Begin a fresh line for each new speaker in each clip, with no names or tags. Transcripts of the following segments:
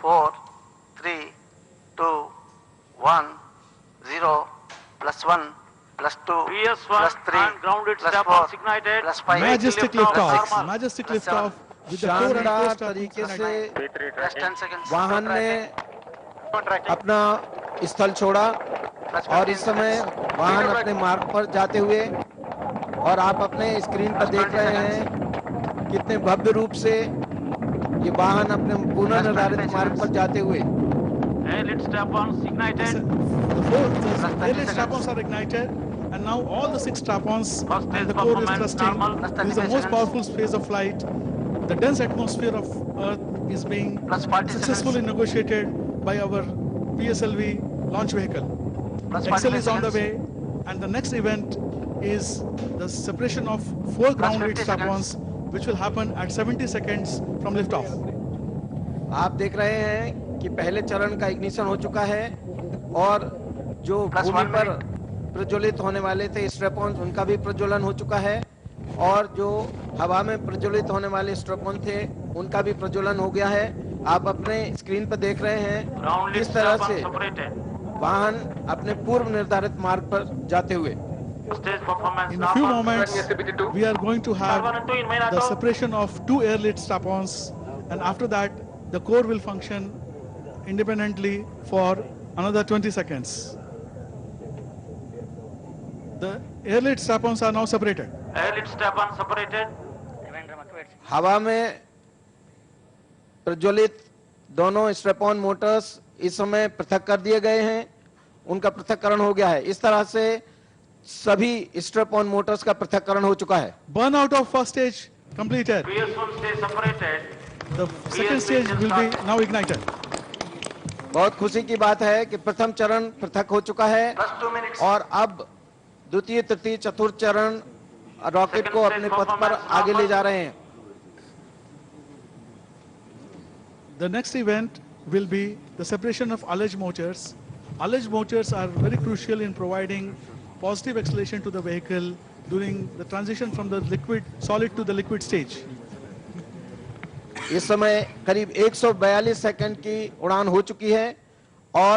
4, 3, 2, 1, 0, +1, +2, +3, +4, +5.
Majestic liftoff. Majestic liftoff with the core and
शानदार
coast
तरीके से
+10 seconds.
वाहन ने अपना स्थल छोड़ा और इस समय वाहन अपने मार्ग पर जाते हुए, और आप अपने स्क्रीन पर देख रहे हैं कितने भव्य रूप से ये वाहन अपने पुनः निर्धारित मार्ग पर जाते हुए।
The airlift strap-ons are ignited, and now all the 6 strap-ons and the core is thrusting. This is the most powerful phase of flight. The dense atmosphere of Earth is being successfully negotiated by our PSLV launch vehicle. Excel is on the way, and the next event is the separation of 4 ground-rate strap-ons, which will happen at 70 seconds from liftoff.
आप देख रहे हैं कि पहले चरण का ignition हो चुका है और जो भूमि पर प्रज्वलित होने वाले थे स्ट्रैप-ऑन, उनका भी प्रज्वलन हो चुका है, और जो हवा में प्रज्वलित होने वाले स्ट्रैप-ऑन थे उनका भी प्रज्वलन हो गया है। आप अपने स्क्रीन पर देख रहे हैं किस तरह से वाहन अपने पूर्व निर्धारित मार्ग पर जाते हुए।
In a few moments, we are going to have the separation of 2 airlift strap-ons, and after that, the core will function independently for another 20 seconds. The airlift strap-ons are now separated.
Airlift strap-on separated.
हवा में प्रज्वलित दोनों strap-on Motors इस समय पृथक कर दिए गए हैं, उनका पृथक्करण हो गया है। इस तरह से सभी स्ट्रैप-ऑन मोटर्स का पृथक्करण हो चुका है।
Burn out of first stage completed.
PS1 stage separated.
The second stage will be now ignited.
बहुत खुशी की बात है कि प्रथम चरण पृथक हो चुका है और अब द्वितीय, तृतीय, चतुर्थ चरण रॉकेट को अपने पथ पर आगे ले जा रहे हैं।
The next event will be the separation of ullage motors. Ullage motors are very crucial in providing positive acceleration to the vehicle during the transition from the solid to the liquid stage.
इस समय करीब 142 second की उड़ान हो चुकी है और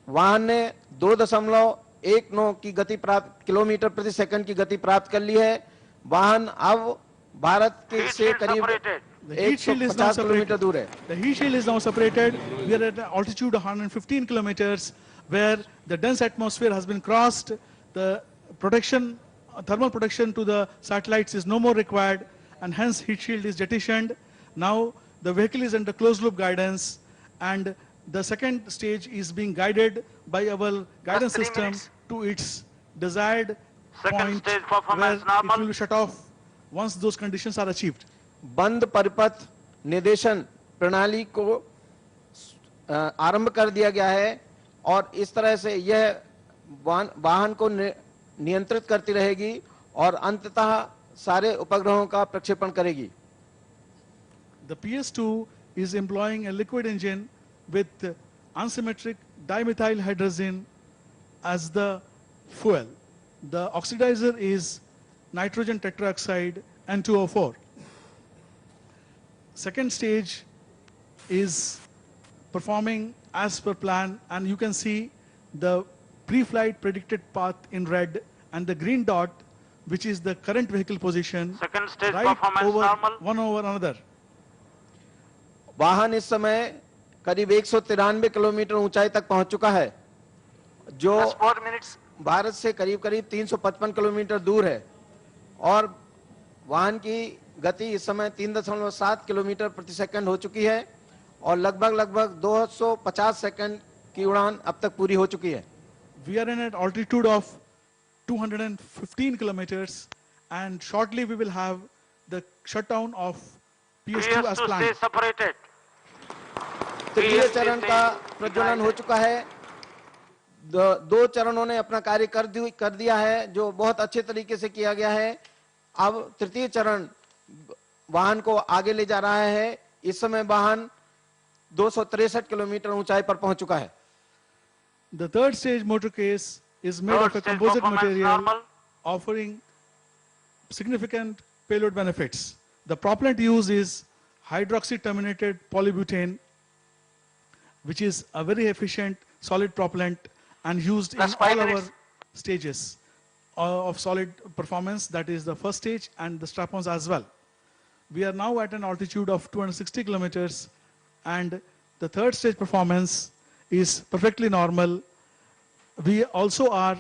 वाहन ने 2.19 की गति प्राप्त, किलोमीटर प्रति सेकंड की गति प्राप्त कर ली है। वाहन अब भारत के से करीब 150 किलोमीटर दूर है।
The heat shield is now separated. We are at an altitude of 115 kilometers, where the dense atmosphere has been crossed. The protection, thermal protection to the satellites is no more required, and hence heat shield is jettisoned. Now the vehicle is under closed loop guidance, and the second stage is being guided by our guidance system to its desired point, where it will be shut off once those conditions are achieved.
बंद परिपथ निर्देशन प्रणाली को आरंभ कर दिया गया है और इस तरह से यह वाहन को नियंत्रित करती रहेगी और अंततः सारे उपग्रहों का प्रक्षेपण करेगी।
The PS2 is employing a liquid engine with unsymmetric dimethyl hydrazine as the fuel. The oxidizer is nitrogen tetroxide N2O4. Second stage is performing as per plan, and you can see the pre-flight predicted path in red and the green dot, which is the current vehicle position,
Second stage
right
performance
over
normal.
one over another.
वाहन इस समय करीब 193 kilometre ऊंचाई तक पहुंच चुका है, जो भारत से करीब 355 किलोमीटर दूर है, और वाहन की गति इस समय 3.7 किलोमीटर प्रति सेकंड हो चुकी है और लगभग 250 सेकंड की उड़ान अब तक पूरी हो चुकी है।
We are in an altitude of 215 kilometers, and shortly we will have the shutdown of PS2 as planned.
Separated.
तृतीय चरण का प्रज्वलन हो चुका है। दो चरणों ने अपना कार्य कर दिया है, जो बहुत अच्छे तरीके से किया गया है। अब तृतीय चरण वाहन को आगे ले जा रहा है। इस समय वाहन 263 किलोमीटर ऊंचाई पर पहुंच चुका है।
The third stage motor case is made of a composite material offering significant payload benefits. The propellant used is hydroxy terminated polybutane, which is a very efficient solid propellant and used in
Plus 5
all our
minutes.
stages of solid performance, that is the first stage and the strap-ons as well. We are now at an altitude of 260 kilometers, and the third stage performance is perfectly normal. We also are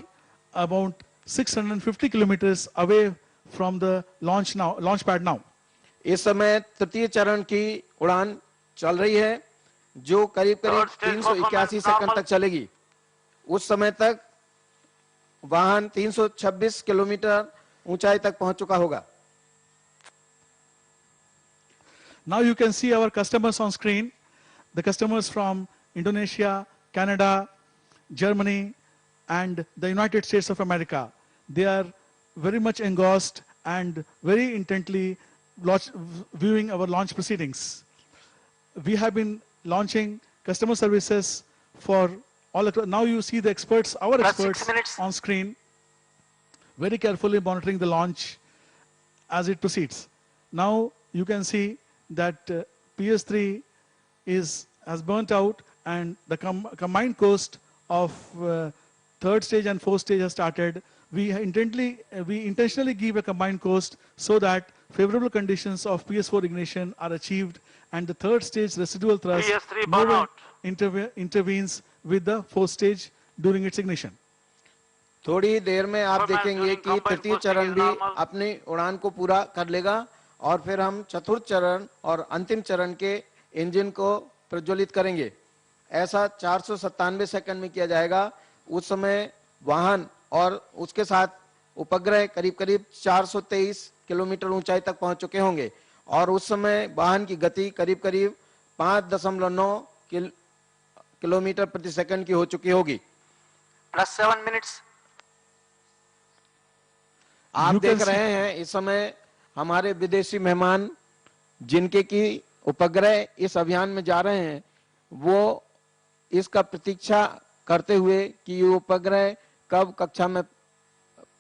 about 650 kilometers away from the launch pad now.
इस समय तृतीय चरण की उड़ान चल रही है जो करीब करीब 381 सेकंड तक चलेगी। उस समय तक वाहन 326 किलोमीटर ऊंचाई तक पहुंच चुका होगा।
Now you can see our customers on screen. The customers from Indonesia, Canada, Germany, and the United States of America. They are very much engrossed and very intently viewing our launch proceedings. We have been launching customer services for all across. Now you see the experts, our
Plus
experts
6 minutes.
on screen, very carefully monitoring the launch as it proceeds. Now you can see that PS3 has burnt out, and the combined coast of third stage and fourth stage has started. We intentionally give a combined coast so that favorable conditions of PS4 ignition are achieved, and the third stage residual thrust
PS3
nowhere
burnout.
intervenes with the fourth stage during its ignition.
थोड़ी देर में आप
Performance
देखेंगे
during
कि
combined
तृतीय
posting
चरण
is
भी
normal.
अपनी उड़ान को पूरा कर लेगा और फिर हम चतुर्थ चरण और अंतिम चरण के इंजन को प्रज्वलित करेंगे। ऐसा 497 सेकंड में किया जाएगा। उस समय वाहन और उसके साथ उपग्रह करीब करीब 423 किलोमीटर ऊंचाई तक पहुंच चुके होंगे और उस समय वाहन की गति करीब करीब 5.9 किलोमीटर प्रति सेकंड की हो चुकी होगी।
Plus 7 minutes.
आप
You can
देख रहे हैं इस समय हमारे विदेशी मेहमान जिनके की उपग्रह इस अभियान में जा रहे हैं वो इसका प्रतीक्षा करते हुए कि ये उपग्रह कब कक्षा में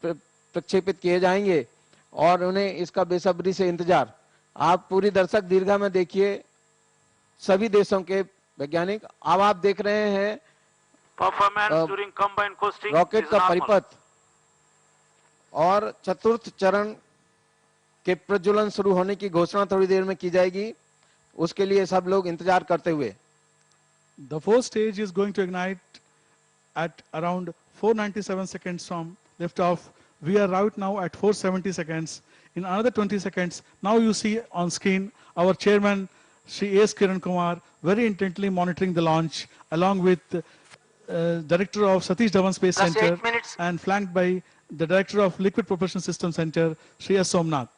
प्रक्षेपित किए जाएंगे और उन्हें इसका बेसब्री से इंतजार। आप पूरी दर्शक दीर्घा में देखिए सभी देशों के वैज्ञानिक। अब आप देख रहे हैं
Performance during combined coasting
rocket
is
का
normal.
परिपथ और चतुर्थ चरण के प्रज्वलन शुरू होने की घोषणा थोड़ी देर में की जाएगी। उसके लिए सब लोग इंतजार करते हुए।
The fourth stage is going to ignite at around 497 seconds from liftoff. We are right now at 470 seconds. In another 20 seconds, now you see on screen our chairman, Shri A.S. Kiran Kumar, very intently monitoring the launch, along with director of Satish Dhawan Space
Plus
Center
8 minutes.
and flanked by the director of Liquid Propulsion System Center, Shri S. Somnath.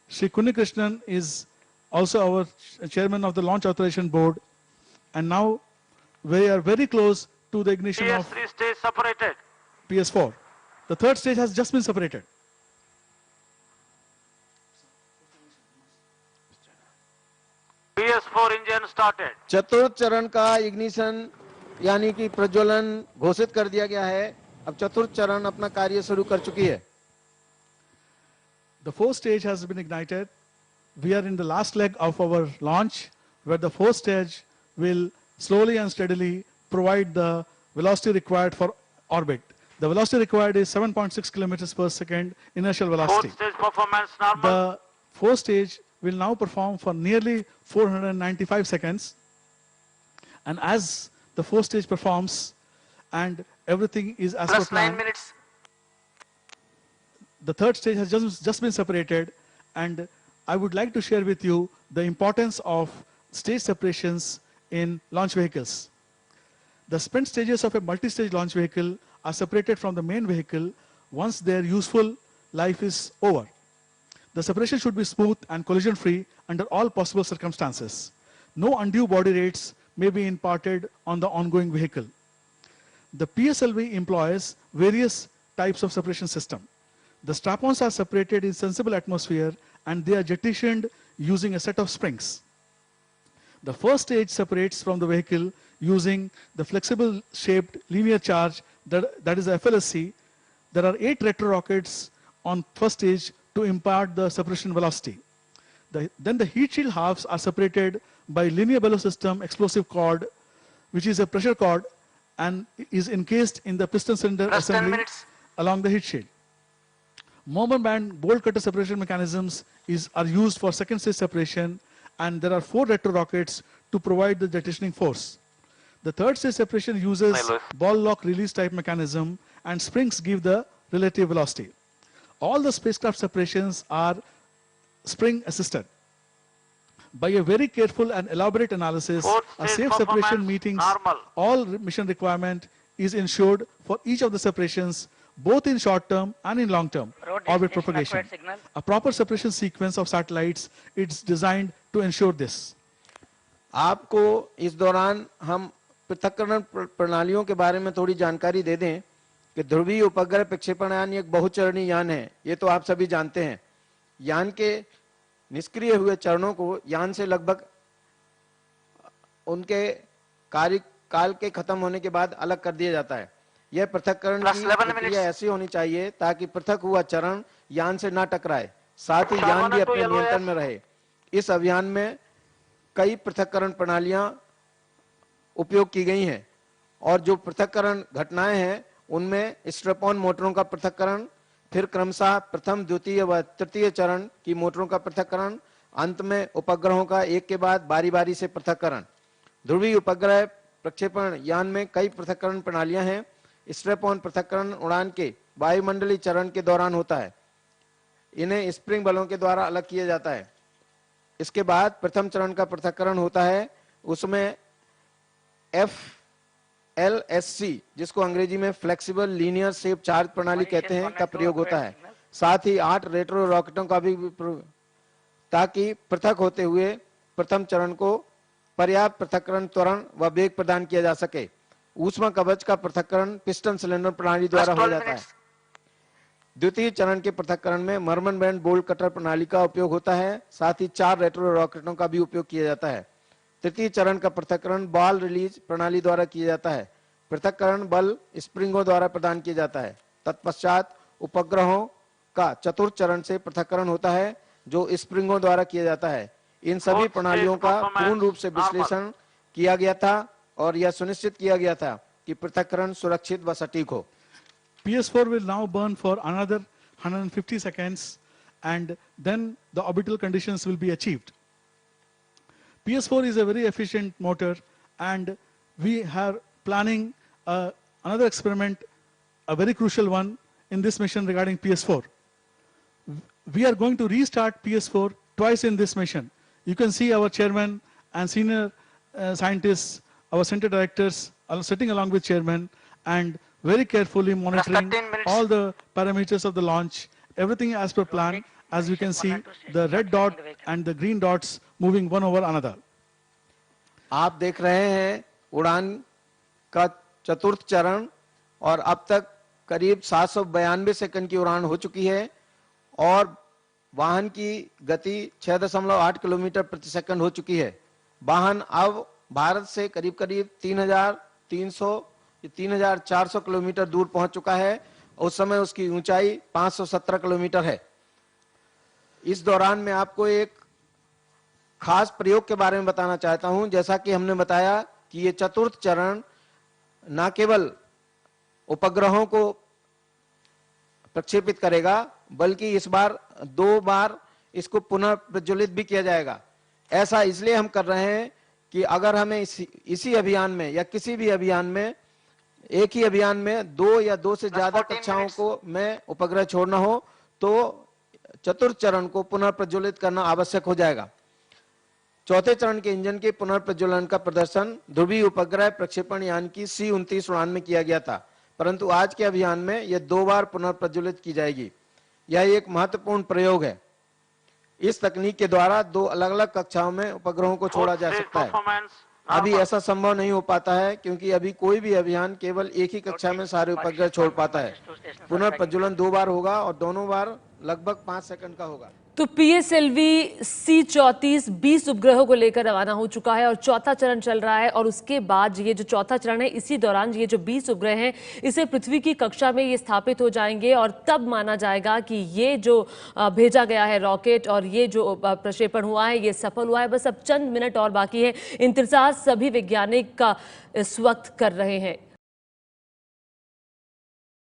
Shri Kunni Krishnan is also our chairman of the Launch Authorization Board, and now we are very close to the ignition of
PS3 stays separated.
PS4. The third stage has just been separated.
PS4 engine started.
चतुर्थ चरण का ignition यानी कि प्रज्वलन घोषित कर दिया गया है। अब चतुर्थ चरण अपना कार्य शुरू कर चुकी है।
The fourth stage has been ignited. We are in the last leg of our launch, where the fourth stage will slowly and steadily provide the velocity required for orbit. The velocity required is 7.6 kilometers per second inertial velocity.
Fourth stage performance normal.
The fourth stage will now perform for nearly 495 seconds. And as the fourth stage performs and everything is as per
Plus 9
plan,
minutes.
the third stage has just been separated, and I would like to share with you the importance of stage separations in launch vehicles. The spent stages of a multi-stage launch vehicle are separated from the main vehicle once their useful life is over. The separation should be smooth and collision-free under all possible circumstances. No undue body rates may be imparted on the ongoing vehicle. The PSLV employs various types of separation system. The strap-ons are separated in sensible atmosphere and they are jettisoned using a set of springs. The first stage separates from the vehicle using the flexible shaped linear charge that is FLSC. There are 8 retro rockets on first stage to impart the separation velocity. Then the heat shield halves are separated by linear bellow system explosive cord which is a pressure cord and is encased in the piston cylinder
Plus 10
assembly
minutes.
along the heat shield. Mober band bolt cutter separation mechanisms are used for second stage separation, and there are 4 retro rockets to provide the jettisoning force. The third stage separation uses
Nice.
ball lock release type mechanism, and springs give the relative velocity. All the spacecraft separations are spring assisted. By a very careful and elaborate analysis,
Fourth
a
stage
safe separation
performance,
meetings
normal.
all mission requirement is ensured for each of the separations, both in short term and in long term
Road
orbit
destination
propagation.
acquired signal.
A proper separation sequence of satellites is designed to ensure this.
आपको इस दौरान हम पृथक्करण प्रणालियों के बारे में थोड़ी जानकारी दे दें कि ध्रुवीय उपग्रह प्रक्षेपण यान एक बहुचरणीय यान है। ये तो आप सभी जानते हैं। यान के निष्क्रिय हुए चरणों को यान से लगभग उनके कार्यकाल के खत्म होने के बाद अलग कर दिया जाता है। यह पृथक्करण
Plus
की
11
प्रक्रिया
minutes.
ऐसी होनी चाहिए ताकि पृथक हुआ चरण यान से ना टकराए, साथ ही यान भी अपने नियंत्रण में रहे। इस अभियान में कई पृथक्करण प्रणालियां उपयोग की गई हैं और जो पृथक्करण घटनाएं हैं उनमें स्ट्रैप-ऑन मोटरों का पृथक्करण, फिर क्रमशः प्रथम, द्वितीय व तृतीय चरण की मोटरों का पृथक्करण, अंत में उपग्रहों का एक के बाद बारी-बारी से पृथक्करण। ध्रुवीय उपग्रह प्रक्षेपण यान में कई पृथक्करण प्रणालियां हैं। स्ट्रैप-ऑन पृथक्करण उड़ान के वायुमंडलीय चरण के दौरान होता है। इन्हें स्प्रिंग बलों के द्वारा अलग किया जाता है। इसके बाद प्रथम चरण का पृथक्करण होता है, उसमें FLSC जिसको अंग्रेजी में फ्लेक्सिबल लीनियर शेप चार्ज प्रणाली कहते हैं का प्रयोग होता है। साथ ही 8 रेट्रो रॉकेटों का भी ताकि पृथक होते हुए प्रथम चरण को पर्याप्त पृथक्करण, त्वरण व वेग प्रदान किया जा सके। ऊष्मा कवच का पृथक्करण पिस्टन सिलेंडर प्रणाली द्वारा हो जाता है। द्वितीय चरण के पृथक्करण में मर्मन बैंड बोल्ट कटर प्रणाली का उपयोग होता है। साथ ही 4 रेट्रो रॉकेटों का भी उपयोग किया जाता है। तृतीय चरण का पृथक्करण बॉल रिलीज प्रणाली द्वारा किया जाता है। पृथक्करण बल स्प्रिंगों द्वारा प्रदान किया जाता है। तत्पश्चात उपग्रहों का चतुर्थ चरण से पृथक्करण होता है जो स्प्रिंगों द्वारा किया जाता है। इन सभी प्रणालियों का पूर्ण रूप से विश्लेषण किया गया था और यह सुनिश्चित किया गया था कि पृथक्करण सुरक्षित व सटीक हो।
PS4 will now burn for another 150 seconds, and then the orbital conditions will be achieved. PS4 is a very efficient motor, and we are planning another experiment, a very crucial one in this mission regarding PS4. We are going to restart PS4 twice in this mission. You can see our chairman and senior scientists, our center directors are sitting along with chairman and very carefully monitoring
13 minutes.
all the parameters of the launch, everything as per plan. As you can see, the red dot and the green dots moving one over another.
आप देख रहे हैं उड़ान का चतुर्थ चरण और अब तक करीब 792 सेकंड की उड़ान हो चुकी है और वाहन की गति 6.8 किलोमीटर प्रति सेकंड हो चुकी है। वाहन अब भारत से करीब करीब 3,400 किलोमीटर दूर पहुंच चुका है। उस समय उसकी ऊंचाई 517 किलोमीटर है। इस दौरान मैं आपको एक खास प्रयोग के बारे में बताना चाहता हूं। जैसा कि हमने बताया कि ये चतुर्थ चरण न केवल उपग्रहों को प्रक्षेपित करेगा बल्कि इस बार 2 बार इसको पुनः प्रज्वलित भी किया जाएगा। ऐसा इसलिए हम कर रहे हैं कि अगर हमें इसी अभियान में या किसी भी अभियान में एक ही अभियान में 2 या 2 से ज्यादा कक्षाओं को में उपग्रह छोड़ना हो तो चतुर्थ चरण को पुनः प्रज्वलित करना आवश्यक हो जाएगा। चौथे चरण के इंजन के पुनर्प्रज्वलन का प्रदर्शन ध्रुवीय उपग्रह प्रक्षेपण यान की C-29 उड़ान में किया गया था, परंतु आज के अभियान में यह 2 बार पुनर्प्रज्वलित की जाएगी। यह एक महत्वपूर्ण प्रयोग है। इस तकनीक के द्वारा 2 अलग-अलग कक्षाओं में उपग्रहों को छोड़ा जा सकता है। अभी ऐसा संभव नहीं हो पाता है क्योंकि अभी कोई भी अभियान केवल एक ही कक्षा में सारे उपग्रह छोड़ पाता है। पुनर्प्रज्वलन 2 बार होगा और दोनों बार लगभग 5 सेकंड का होगा।
तो PSLV C-34 20 उपग्रहों को लेकर रवाना हो चुका है और चौथा चरण चल रहा है। और उसके बाद ये जो चौथा चरण है, इसी दौरान ये जो 20 उपग्रह हैं इसे पृथ्वी की कक्षा में ये स्थापित हो जाएंगे और तब माना जाएगा कि ये जो भेजा गया है रॉकेट और ये जो प्रक्षेपण हुआ है ये सफल हुआ है। बस अब चंद मिनट और बाकी है। इंतजार सभी वैज्ञानिक का इस वक्त कर रहे हैं।